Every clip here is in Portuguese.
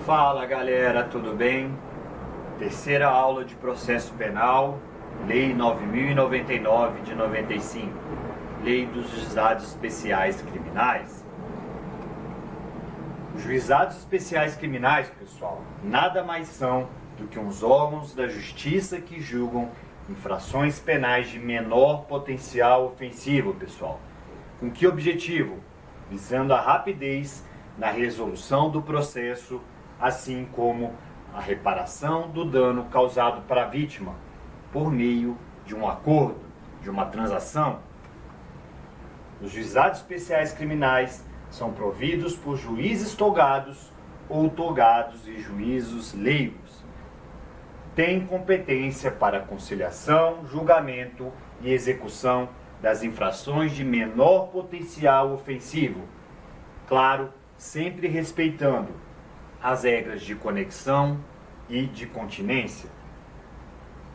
Fala galera, tudo bem? Terceira aula de processo penal, Lei 9.099 de 95, Lei dos Juizados Especiais Criminais. Os Juizados Especiais Criminais, pessoal, nada mais são do que uns órgãos da justiça que julgam infrações penais de menor potencial ofensivo, pessoal. Com que objetivo? Visando a rapidez na resolução do processo, assim como a reparação do dano causado para a vítima, por meio de um acordo, de uma transação. Os juizados especiais criminais são providos por juízes togados ou togados e juízos leigos. Têm competência para conciliação, julgamento e execução das infrações de menor potencial ofensivo. Claro, sempre respeitando as regras de conexão e de continência.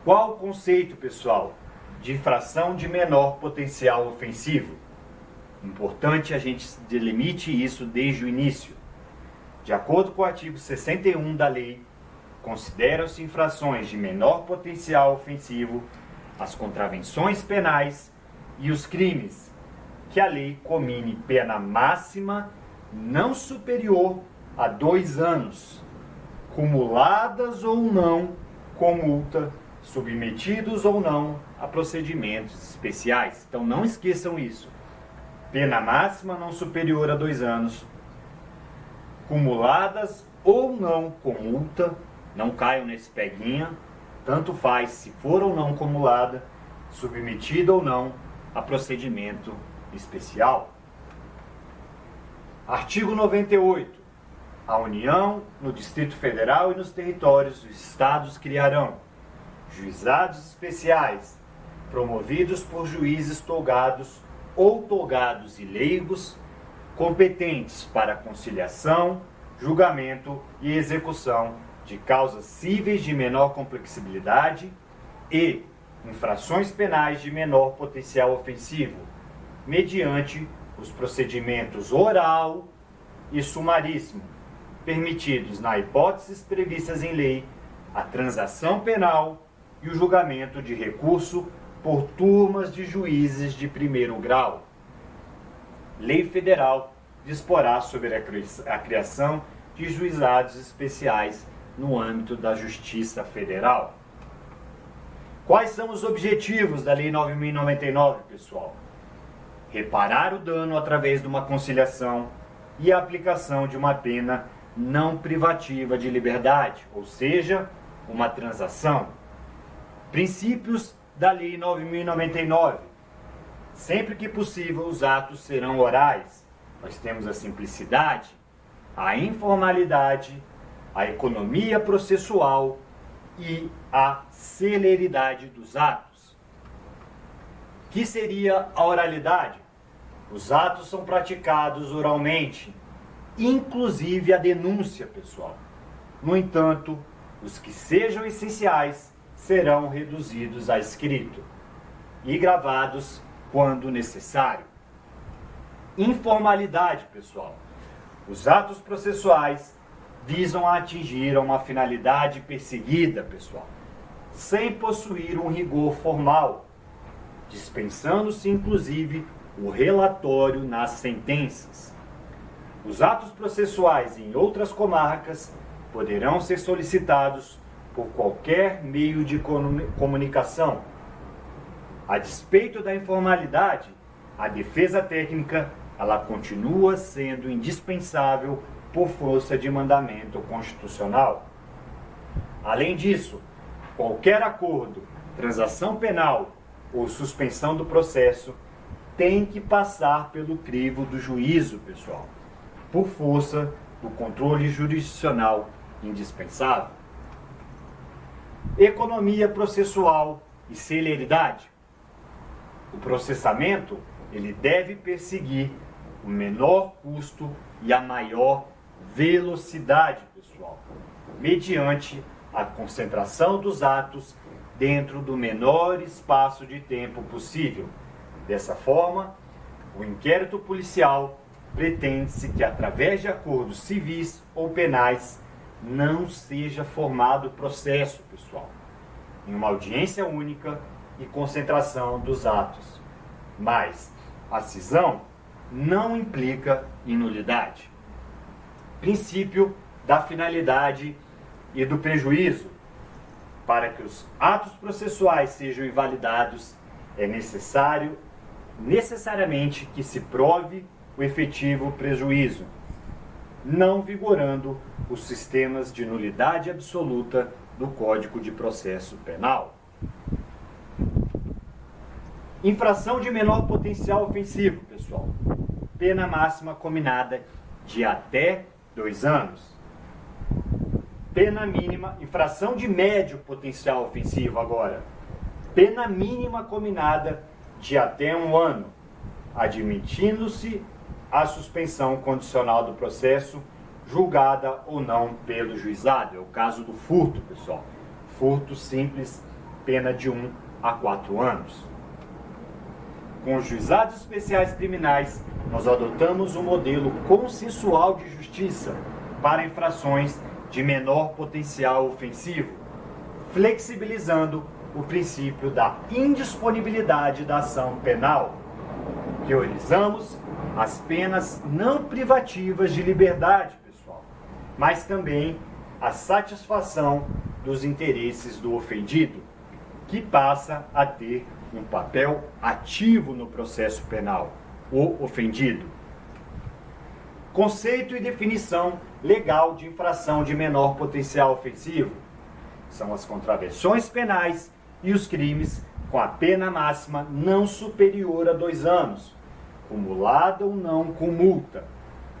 Qual o conceito, pessoal, de infração de menor potencial ofensivo? Importante a gente delimite isso desde o início. De acordo com o artigo 61 da lei, consideram-se infrações de menor potencial ofensivo as contravenções penais e os crimes que a lei comine pena máxima não superior a 2 anos, cumuladas ou não com multa, submetidos ou não a procedimentos especiais. Então não esqueçam isso. Pena máxima não superior a 2 anos, cumuladas ou não com multa, não caiam nesse peguinha, tanto faz se for ou não cumulada, submetida ou não a procedimento especial. Artigo 98. A União, no Distrito Federal e nos territórios dos estados criarão juizados especiais, promovidos por juízes togados ou togados e leigos, competentes para conciliação, julgamento e execução de causas cíveis de menor complexibilidade e infrações penais de menor potencial ofensivo, mediante os procedimentos oral e sumaríssimo, permitidos na hipóteses previstas em lei, a transação penal e o julgamento de recurso por turmas de juízes de primeiro grau. Lei Federal disporá sobre a criação de juizados especiais no âmbito da Justiça Federal. Quais são os objetivos da Lei 9.099, pessoal? Reparar o dano através de uma conciliação e a aplicação de uma pena não privativa de liberdade, ou seja, uma transação. Princípios da Lei 9.099. Sempre que possível, os atos serão orais. Nós temos a simplicidade, a informalidade, a economia processual e a celeridade dos atos. Que seria a oralidade? Os atos são praticados oralmente, inclusive a denúncia, pessoal. No entanto, os que sejam essenciais serão reduzidos a escrito e gravados quando necessário. Informalidade, pessoal. Os atos processuais visam a atingir uma finalidade perseguida, pessoal, sem possuir um rigor formal, dispensando-se inclusive o relatório nas sentenças. Os atos processuais em outras comarcas poderão ser solicitados por qualquer meio de comunicação. A despeito da informalidade, a defesa técnica ela continua sendo indispensável por força de mandamento constitucional. Além disso, qualquer acordo, transação penal ou suspensão do processo tem que passar pelo crivo do juízo, pessoal, por força do controle jurisdicional indispensável. Economia processual e celeridade. O processamento ele deve perseguir o menor custo e a maior velocidade, pessoal, mediante a concentração dos atos dentro do menor espaço de tempo possível. Dessa forma, o inquérito policial pretende-se que, através de acordos civis ou penais, não seja formado processo, pessoal, em uma audiência única e concentração dos atos. Mas a cisão não implica em nulidade. Princípio da finalidade e do prejuízo. Para que os atos processuais sejam invalidados, é necessariamente que se prove o efetivo prejuízo, não vigorando os sistemas de nulidade absoluta do Código de Processo Penal. Infração de menor potencial ofensivo, pessoal. Pena máxima combinada de até 2 anos. Pena mínima, infração de médio potencial ofensivo agora. Pena mínima combinada de até 1 ano, admitindo-se a suspensão condicional do processo, julgada ou não pelo juizado. É o caso do furto, pessoal. Furto simples, pena de 1 a 4 anos. Com os juizados especiais criminais, nós adotamos um modelo consensual de justiça para infrações de menor potencial ofensivo, flexibilizando o princípio da indisponibilidade da ação penal. Priorizamos as penas não privativas de liberdade, pessoal, mas também a satisfação dos interesses do ofendido, que passa a ter um papel ativo no processo penal, o ofendido. Conceito e definição legal de infração de menor potencial ofensivo são as contravenções penais e os crimes com a pena máxima não superior a 2 anos, cumulada ou não com multa,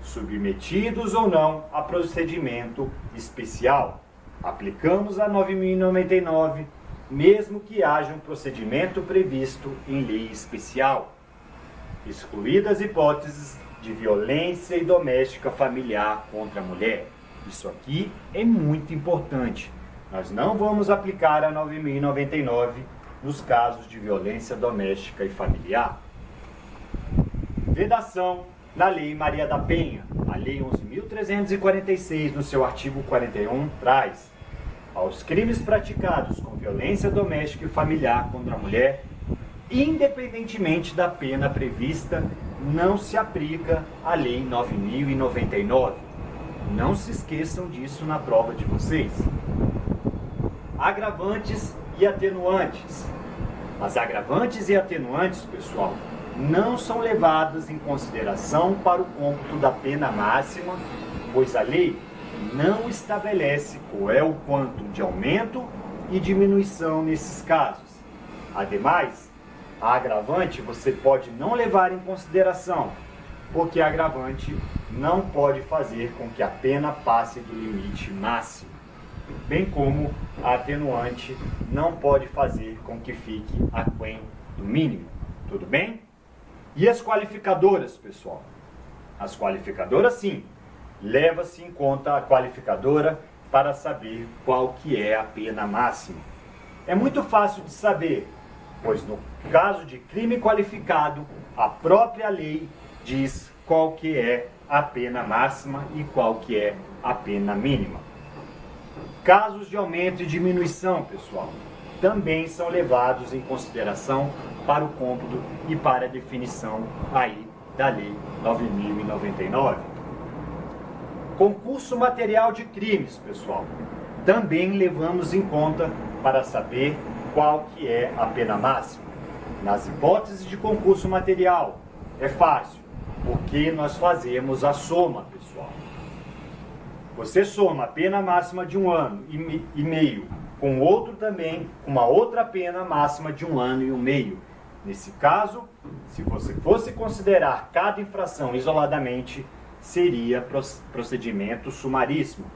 submetidos ou não a procedimento especial. Aplicamos a 9.099, mesmo que haja um procedimento previsto em lei especial, excluídas hipóteses de violência e doméstica familiar contra a mulher. Isso aqui é muito importante. Nós não vamos aplicar a 9.099 nos casos de violência doméstica e familiar. Vedação na Lei Maria da Penha. A Lei 11.346, no seu artigo 41, traz: aos crimes praticados com violência doméstica e familiar contra a mulher, independentemente da pena prevista, não se aplica a Lei 9.099. Não se esqueçam disso na prova de vocês. Agravantes e atenuantes. As agravantes e atenuantes, pessoal, não são levadas em consideração para o cômputo da pena máxima, pois a lei não estabelece qual é o quantum de aumento e diminuição nesses casos. Ademais, a agravante você pode não levar em consideração, porque a agravante não pode fazer com que a pena passe do limite máximo, bem como a atenuante não pode fazer com que fique aquém do mínimo. Tudo bem? E as qualificadoras, pessoal? As qualificadoras, sim. Leva-se em conta a qualificadora para saber qual que é a pena máxima. É muito fácil de saber, pois no caso de crime qualificado, a própria lei diz qual que é a pena máxima e qual que é a pena mínima. Casos de aumento e diminuição, pessoal, também são levados em consideração para o cômputo e para a definição aí da Lei 9.099. Concurso material de crimes, pessoal, também levamos em conta para saber qual que é a pena máxima. Nas hipóteses de concurso material, é fácil, porque nós fazemos a soma, pessoal. Você soma a pena máxima de 1 ano e meio com outro também, uma outra pena máxima de 1 ano e meio. Nesse caso, se você fosse considerar cada infração isoladamente, seria procedimento sumaríssimo.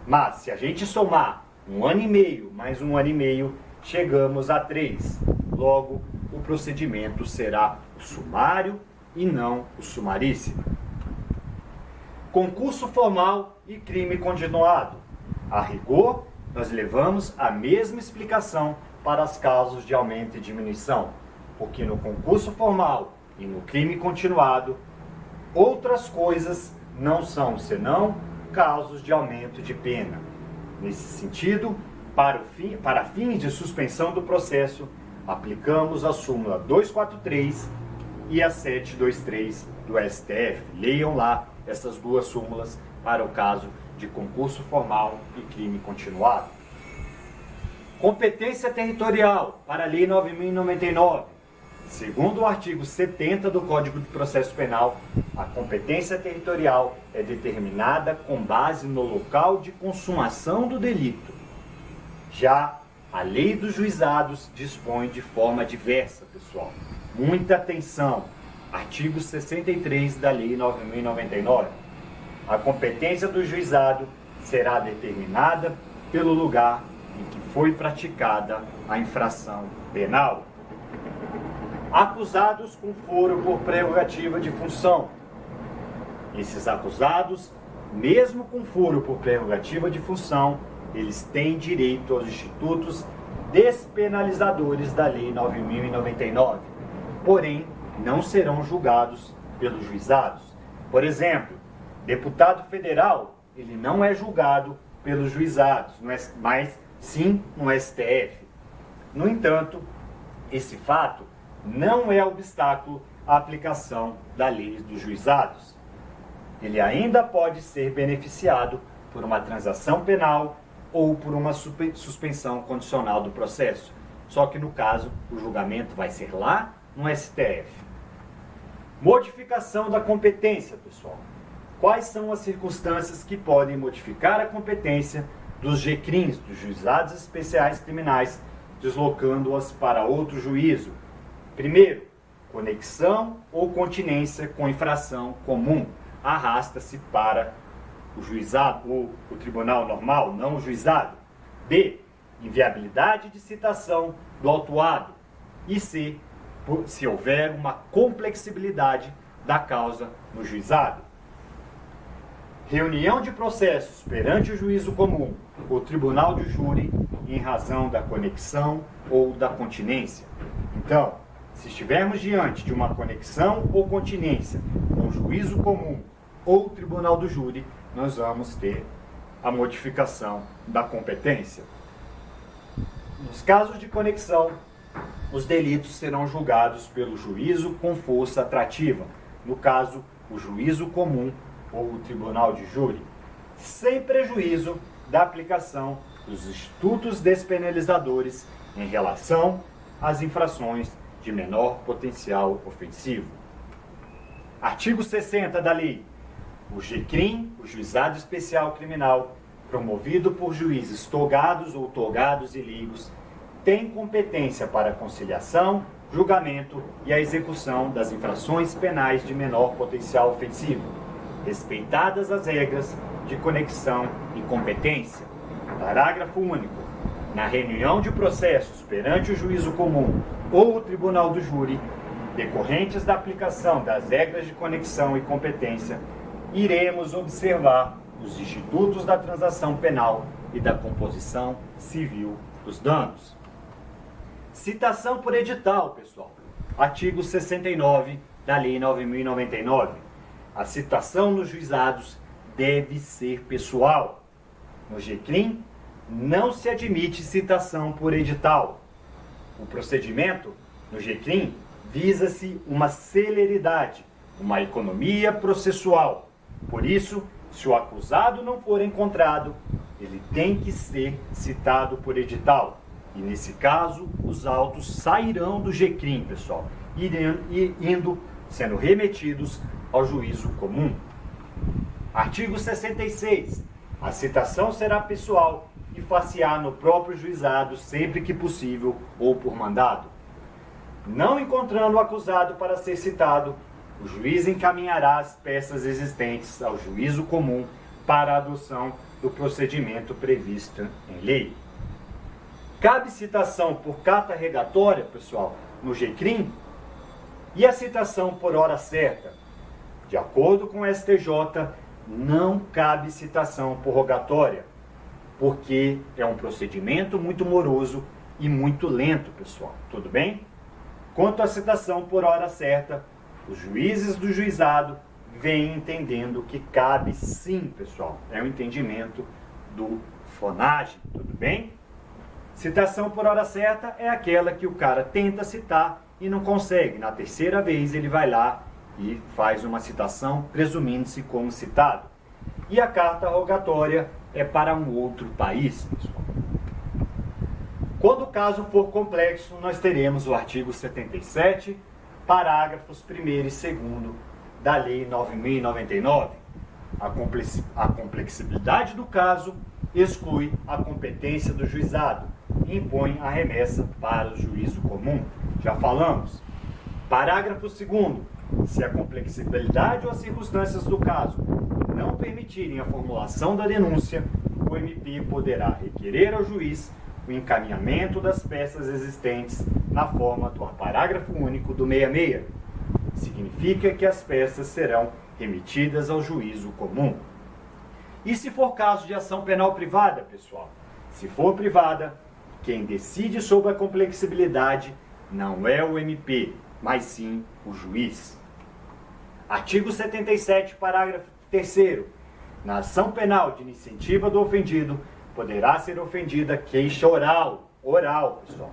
Mas se a gente somar 1 ano e meio mais 1 ano e meio, chegamos a 3. Logo, o procedimento será o sumário e não o sumaríssimo. Concurso formal e crime continuado. A rigor, nós levamos a mesma explicação para os casos de aumento e diminuição, porque no concurso formal e no crime continuado, outras coisas não são senão casos de aumento de pena. Nesse sentido, para fins de suspensão do processo, aplicamos a súmula 243 e a 723 do STF. Leiam lá essas duas súmulas para o caso de concurso formal e crime continuado. Competência territorial para a Lei 9.099. Segundo o artigo 70 do Código de Processo Penal, a competência territorial é determinada com base no local de consumação do delito. Já a Lei dos Juizados dispõe de forma diversa, pessoal. Muita atenção! Artigo 63 da Lei 9.099. A competência do juizado será determinada pelo lugar em que foi praticada a infração penal. Acusados com foro por prerrogativa de função. Esses acusados, mesmo com foro por prerrogativa de função, eles têm direito aos institutos despenalizadores da Lei 9.099. Porém, não serão julgados pelos juizados. Por exemplo, deputado federal, ele não é julgado pelos juizados, mas sim no STF. No entanto, esse fato não é obstáculo à aplicação da lei dos juizados. Ele ainda pode ser beneficiado por uma transação penal ou por uma suspensão condicional do processo. Só que no caso, o julgamento vai ser lá no STF. Modificação da competência, pessoal. Quais são as circunstâncias que podem modificar a competência dos GCRIMs, dos Juizados Especiais Criminais, deslocando-as para outro juízo? Primeiro, conexão ou continência com infração comum. Arrasta-se para o juizado ou o tribunal normal, não o juizado. B, inviabilidade de citação do autuado. E C, se houver uma complexibilidade da causa no juizado. Reunião de processos perante o juízo comum ou tribunal de júri em razão da conexão ou da continência. Então, se estivermos diante de uma conexão ou continência com o juízo comum ou tribunal do júri, nós vamos ter a modificação da competência. Nos casos de conexão, os delitos serão julgados pelo juízo com força atrativa, no caso, o juízo comum ou o tribunal de júri, sem prejuízo da aplicação dos institutos despenalizadores em relação às infrações de menor potencial ofensivo. Artigo 60 da lei. O GCRIM, o Juizado Especial Criminal, promovido por juízes togados ou togados e leigos, tem competência para a conciliação, julgamento e a execução das infrações penais de menor potencial ofensivo, respeitadas as regras de conexão e competência. Parágrafo único. Na reunião de processos perante o juízo comum ou o tribunal do júri, decorrentes da aplicação das regras de conexão e competência, iremos observar os institutos da transação penal e da composição civil dos danos. Citação por edital, pessoal. Artigo 69 da Lei 9.099. A citação nos juizados deve ser pessoal. No GCRIM, não se admite citação por edital. O procedimento no GCRIM visa-se uma celeridade, uma economia processual. Por isso, se o acusado não for encontrado, ele tem que ser citado por edital. E nesse caso, os autos sairão do GCRIM, pessoal, sendo remetidos ao juízo comum. Artigo 66. A citação será pessoal e far-se-á no próprio juizado sempre que possível ou por mandado. Não encontrando o acusado para ser citado, o juiz encaminhará as peças existentes ao juízo comum para a adoção do procedimento previsto em lei. Cabe citação por carta regatória, pessoal, no GCRIM, e a citação por hora certa. De acordo com o STJ, não cabe citação por rogatória, porque é um procedimento muito moroso e muito lento, pessoal. Tudo bem? Quanto à citação por hora certa, os juízes do juizado vêm entendendo que cabe sim, pessoal. É um entendimento do fonagem, tudo bem? Citação por hora certa é aquela que o cara tenta citar e não consegue. Na terceira vez ele vai lá e faz uma citação presumindo-se como citado. E a carta rogatória é para um outro país, pessoal. Quando o caso for complexo, nós teremos o artigo 77, parágrafos 1º e 2º da Lei 9.099. A complexibilidade do caso exclui a competência do juizado e impõe a remessa para o juízo comum. Já falamos. Parágrafo 2º. Se a complexibilidade ou as circunstâncias do caso não permitirem a formulação da denúncia, o MP poderá requerer ao juiz o encaminhamento das peças existentes na forma do parágrafo único do 66. Significa que as peças serão remetidas ao juízo comum. E se for caso de ação penal privada, pessoal? Se for privada, quem decide sobre a complexibilidade não é o MP, mas sim o juiz. Artigo 77, parágrafo 3º. Na ação penal de iniciativa do ofendido, poderá ser ofendida queixa oral, pessoal,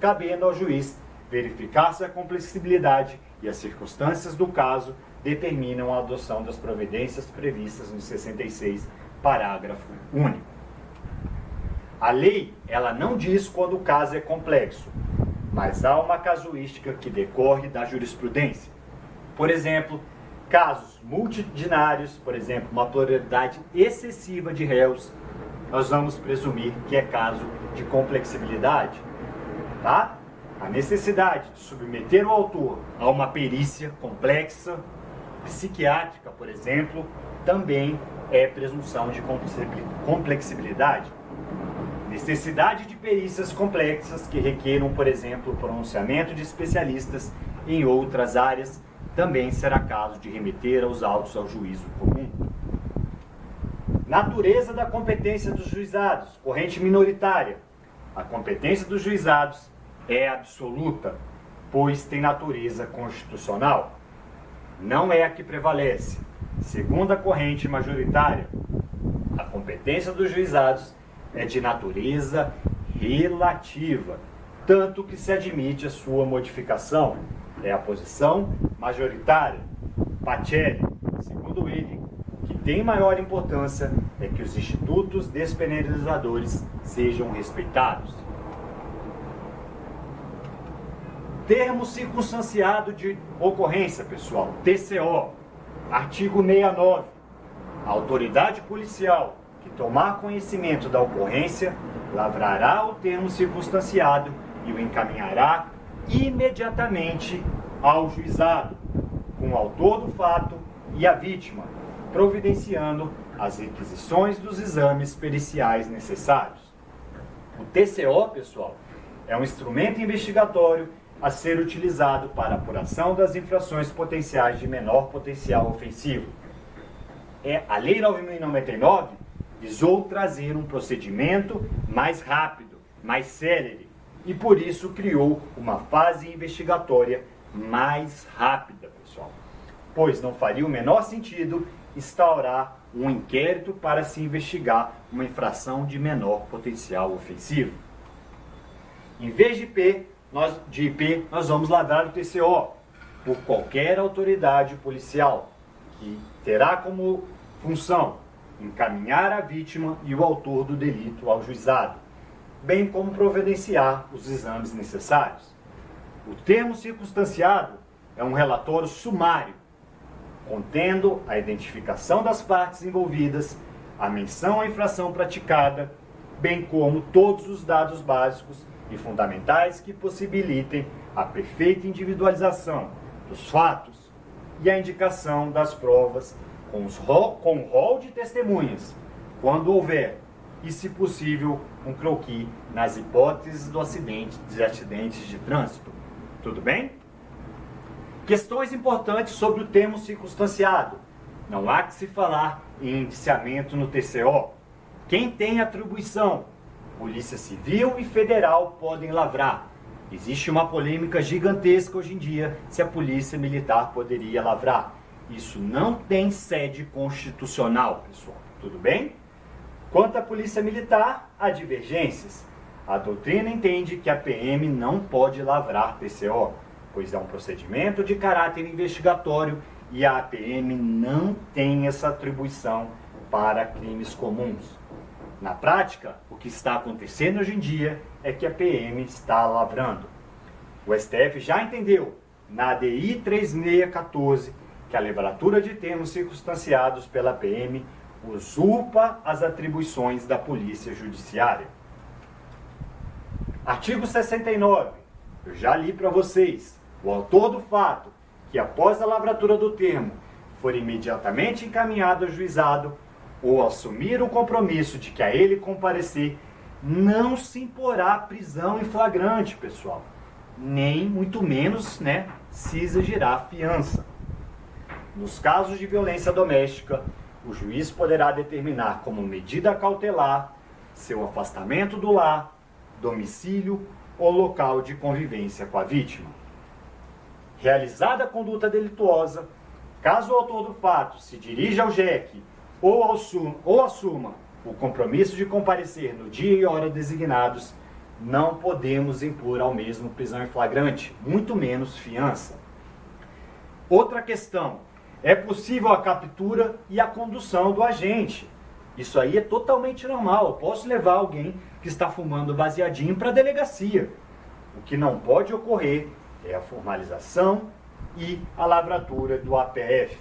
cabendo ao juiz verificar se a complexibilidade e as circunstâncias do caso determinam a adoção das providências previstas no 66, parágrafo único. A lei, ela não diz quando o caso é complexo, mas há uma casuística que decorre da jurisprudência. Por exemplo, casos multitudinários, por exemplo, uma pluralidade excessiva de réus, nós vamos presumir que é caso de complexibilidade, tá? A necessidade de submeter o autor a uma perícia complexa, psiquiátrica, por exemplo, também é presunção de complexibilidade. Necessidade de perícias complexas que requeram, por exemplo, o pronunciamento de especialistas em outras áreas, também será caso de remeter os autos ao juízo comum. Natureza da competência dos juizados, corrente minoritária. A competência dos juizados é absoluta, pois tem natureza constitucional. Não é a que prevalece. Segundo a corrente majoritária, a competência dos juizados é de natureza relativa, tanto que se admite a sua modificação. É a posição majoritária. Pacelli, segundo ele, o que tem maior importância é que os institutos despenalizadores sejam respeitados. Termo circunstanciado de ocorrência, pessoal, TCO, artigo 69. A autoridade policial que tomar conhecimento da ocorrência lavrará o termo circunstanciado e o encaminhará imediatamente ao juizado, com o autor do fato e a vítima, providenciando as requisições dos exames periciais necessários. O TCO, pessoal, é um instrumento investigatório a ser utilizado para a apuração das infrações potenciais de menor potencial ofensivo. A Lei 9.099 visou trazer um procedimento mais rápido, mais célere, e por isso criou uma fase investigatória mais rápida, pessoal. Pois não faria o menor sentido instaurar um inquérito para se investigar uma infração de menor potencial ofensivo. Em vez de IP, nós vamos lavrar o TCO por qualquer autoridade policial, que terá como função encaminhar a vítima e o autor do delito ao juizado, bem como providenciar os exames necessários. O termo circunstanciado é um relatório sumário, contendo a identificação das partes envolvidas, a menção à infração praticada, bem como todos os dados básicos e fundamentais que possibilitem a perfeita individualização dos fatos e a indicação das provas com rol de testemunhas, quando houver, e se possível, um croquis nas hipóteses de acidentes de trânsito. Tudo bem? Questões importantes sobre o termo circunstanciado. Não há que se falar em indiciamento no TCO. Quem tem atribuição? Polícia Civil e Federal podem lavrar. Existe uma polêmica gigantesca hoje em dia se a Polícia Militar poderia lavrar. Isso não tem sede constitucional, pessoal. Tudo bem? Quanto à Polícia Militar, há divergências. A doutrina entende que a PM não pode lavrar TCO, pois é um procedimento de caráter investigatório e a PM não tem essa atribuição para crimes comuns. Na prática, o que está acontecendo hoje em dia é que a PM está lavrando. O STF já entendeu, na ADI 3614, que a lavratura de termos circunstanciados pela PM usurpa as atribuições da Polícia Judiciária. Artigo 69. Eu já li para vocês. O autor do fato, que após a lavratura do termo for imediatamente encaminhado ao juizado ou assumir o compromisso de que a ele comparecer, não se imporá prisão em flagrante, pessoal. Nem, muito menos, se exigirá fiança. Nos casos de violência doméstica, o juiz poderá determinar como medida cautelar seu afastamento do lar, domicílio ou local de convivência com a vítima. Realizada a conduta delituosa, caso o autor do fato se dirija ao JEC ou assuma o compromisso de comparecer no dia e hora designados, não podemos impor ao mesmo prisão em flagrante, muito menos fiança. Outra questão. É possível a captura e a condução do agente. Isso aí é totalmente normal. Eu posso levar alguém que está fumando baseadinho para a delegacia. O que não pode ocorrer é a formalização e a lavratura do APF.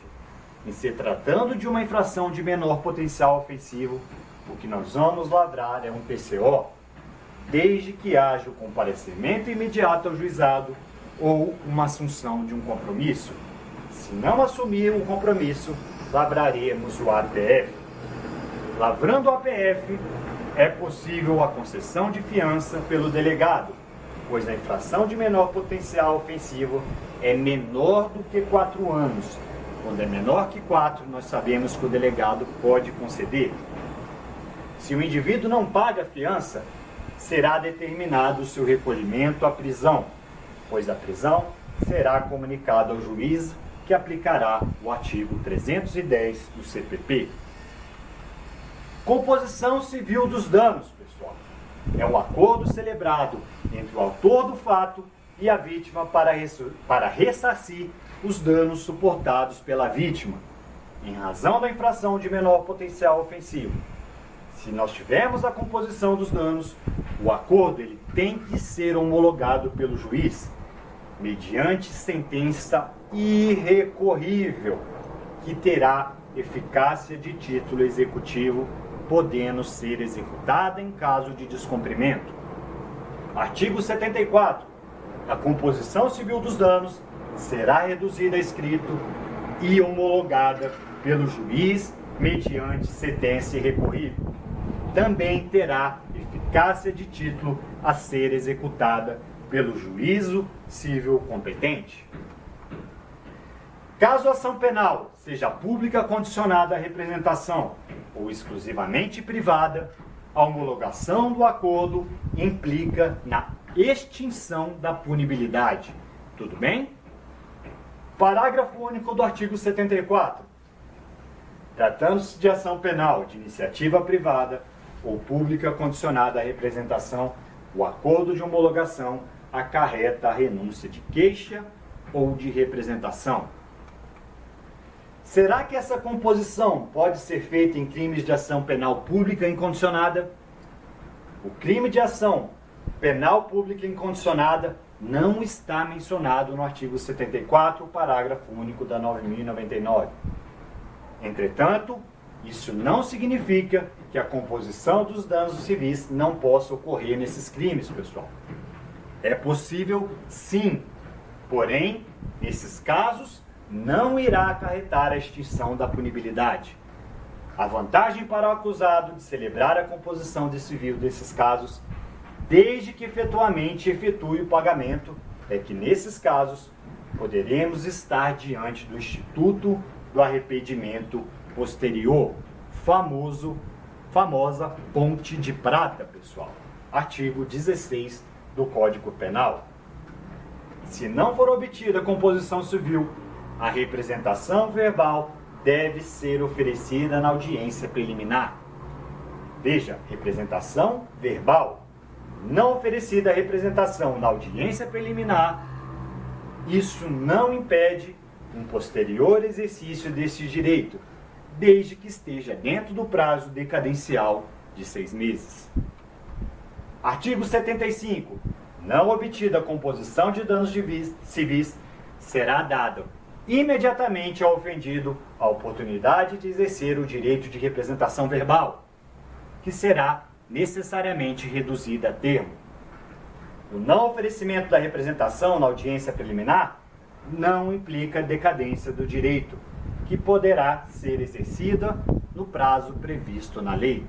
Em se tratando de uma infração de menor potencial ofensivo, o que nós vamos lavrar é um PCO, desde que haja o comparecimento imediato ao juizado ou uma assunção de um compromisso. Se não assumir o compromisso, lavraremos o APF. Lavrando o APF, é possível a concessão de fiança pelo delegado, pois a infração de menor potencial ofensivo é menor do que 4 anos. Quando é menor que 4, nós sabemos que o delegado pode conceder. Se o indivíduo não paga a fiança, será determinado o seu recolhimento à prisão, pois a prisão será comunicada ao juiz, que aplicará o artigo 310 do CPP. Composição civil dos danos, pessoal. É um acordo celebrado entre o autor do fato e a vítima para ressarcir os danos suportados pela vítima, em razão da infração de menor potencial ofensivo. Se nós tivermos a composição dos danos, o acordo ele tem que ser homologado pelo juiz, mediante sentença irrecorrível, que terá eficácia de título executivo, podendo ser executada em caso de descumprimento. Artigo 74. A composição civil dos danos será reduzida a escrito e homologada pelo juiz mediante sentença irrecorrível. Também terá eficácia de título a ser executada pelo juízo civil competente. Caso a ação penal seja pública condicionada à representação ou exclusivamente privada, a homologação do acordo implica na extinção da punibilidade. Tudo bem? Parágrafo único do artigo 74. Tratando-se de ação penal de iniciativa privada ou pública condicionada à representação, o acordo de homologação acarreta a renúncia de queixa ou de representação. Será que essa composição pode ser feita em crimes de ação penal pública incondicionada? O crime de ação penal pública incondicionada não está mencionado no artigo 74, parágrafo único da 9.099. Entretanto, isso não significa que a composição dos danos civis não possa ocorrer nesses crimes, pessoal. É possível, sim, porém, nesses casos, não irá acarretar a extinção da punibilidade. A vantagem para o acusado de celebrar a composição de civil desses casos, desde que efetuamente efetue o pagamento, é que nesses casos poderemos estar diante do Instituto do Arrependimento Posterior, famosa ponte de prata, pessoal. Artigo 16 do Código Penal. Se não for obtida a composição civil, a representação verbal deve ser oferecida na audiência preliminar. Veja, representação verbal. Não oferecida a representação na audiência preliminar, isso não impede um posterior exercício deste direito, desde que esteja dentro do prazo decadencial de 6 meses. Artigo 75. Não obtida a composição de danos civis, será dada imediatamente ao ofendido a oportunidade de exercer o direito de representação verbal, que será necessariamente reduzida a termo. O não oferecimento da representação na audiência preliminar não implica decadência do direito, que poderá ser exercida no prazo previsto na lei.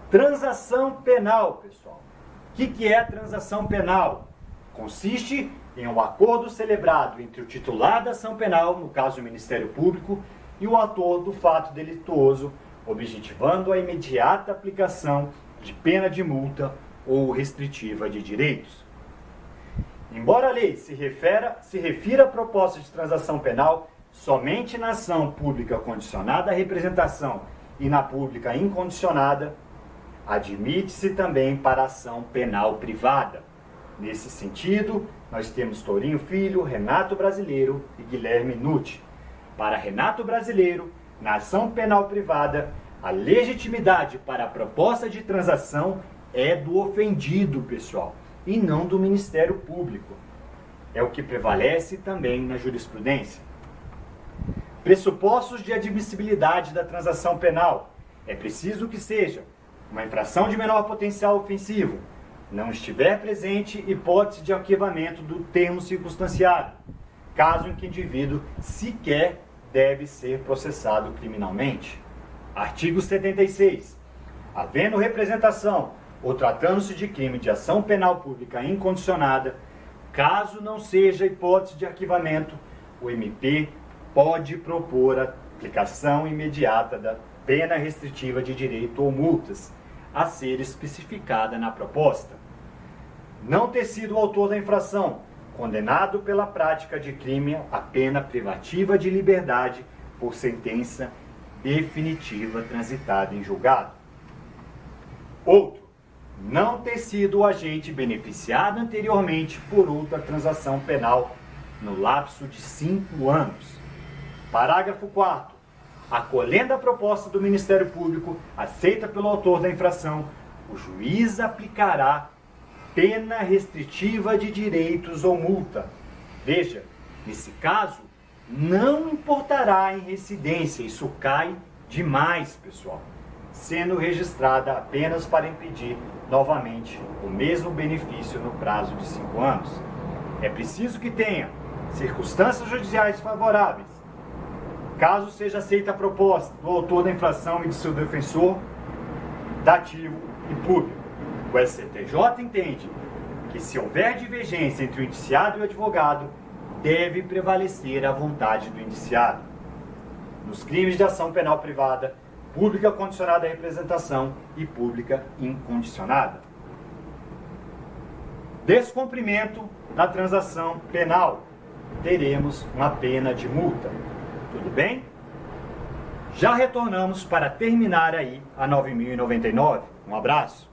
Transação penal, pessoal. O que é a transação penal? Consiste em um acordo celebrado entre o titular da ação penal, no caso o Ministério Público, e o autor do fato delituoso, objetivando a imediata aplicação de pena de multa ou restritiva de direitos. Embora a lei se refira à proposta de transação penal somente na ação pública condicionada à representação e na pública incondicionada, admite-se também para a ação penal privada. Nesse sentido, nós temos Tourinho Filho, Renato Brasileiro e Guilherme Nutti. Para Renato Brasileiro, na ação penal privada, a legitimidade para a proposta de transação é do ofendido, pessoal, e não do Ministério Público. É o que prevalece também na jurisprudência. Pressupostos de admissibilidade da transação penal. É preciso que seja uma infração de menor potencial ofensivo, não estiver presente hipótese de arquivamento do termo circunstanciado, caso em que o indivíduo sequer deve ser processado criminalmente. Artigo 76. Havendo representação ou tratando-se de crime de ação penal pública incondicionada, caso não seja hipótese de arquivamento, o MP pode propor a aplicação imediata da pena restritiva de direito ou multas, a ser especificada na proposta. Não ter sido o autor da infração condenado pela prática de crime a pena privativa de liberdade por sentença definitiva transitada em julgado. Outro, não ter sido o agente beneficiado anteriormente por outra transação penal no lapso de 5 anos. Parágrafo 4º. Acolhendo a proposta do Ministério Público, aceita pelo autor da infração, o juiz aplicará pena restritiva de direitos ou multa. Veja, nesse caso, não importará em residência, isso cai demais, pessoal, sendo registrada apenas para impedir novamente o mesmo benefício no prazo de 5 anos. É preciso que tenha circunstâncias judiciais favoráveis. Caso seja aceita a proposta do autor da infração e de seu defensor, dativo e público, o STJ entende que, se houver divergência entre o indiciado e o advogado, deve prevalecer a vontade do indiciado. Nos crimes de ação penal privada, pública condicionada à representação e pública incondicionada. Descumprimento na transação penal, teremos uma pena de multa. Tudo bem? Já retornamos para terminar aí a 9.099. Um abraço.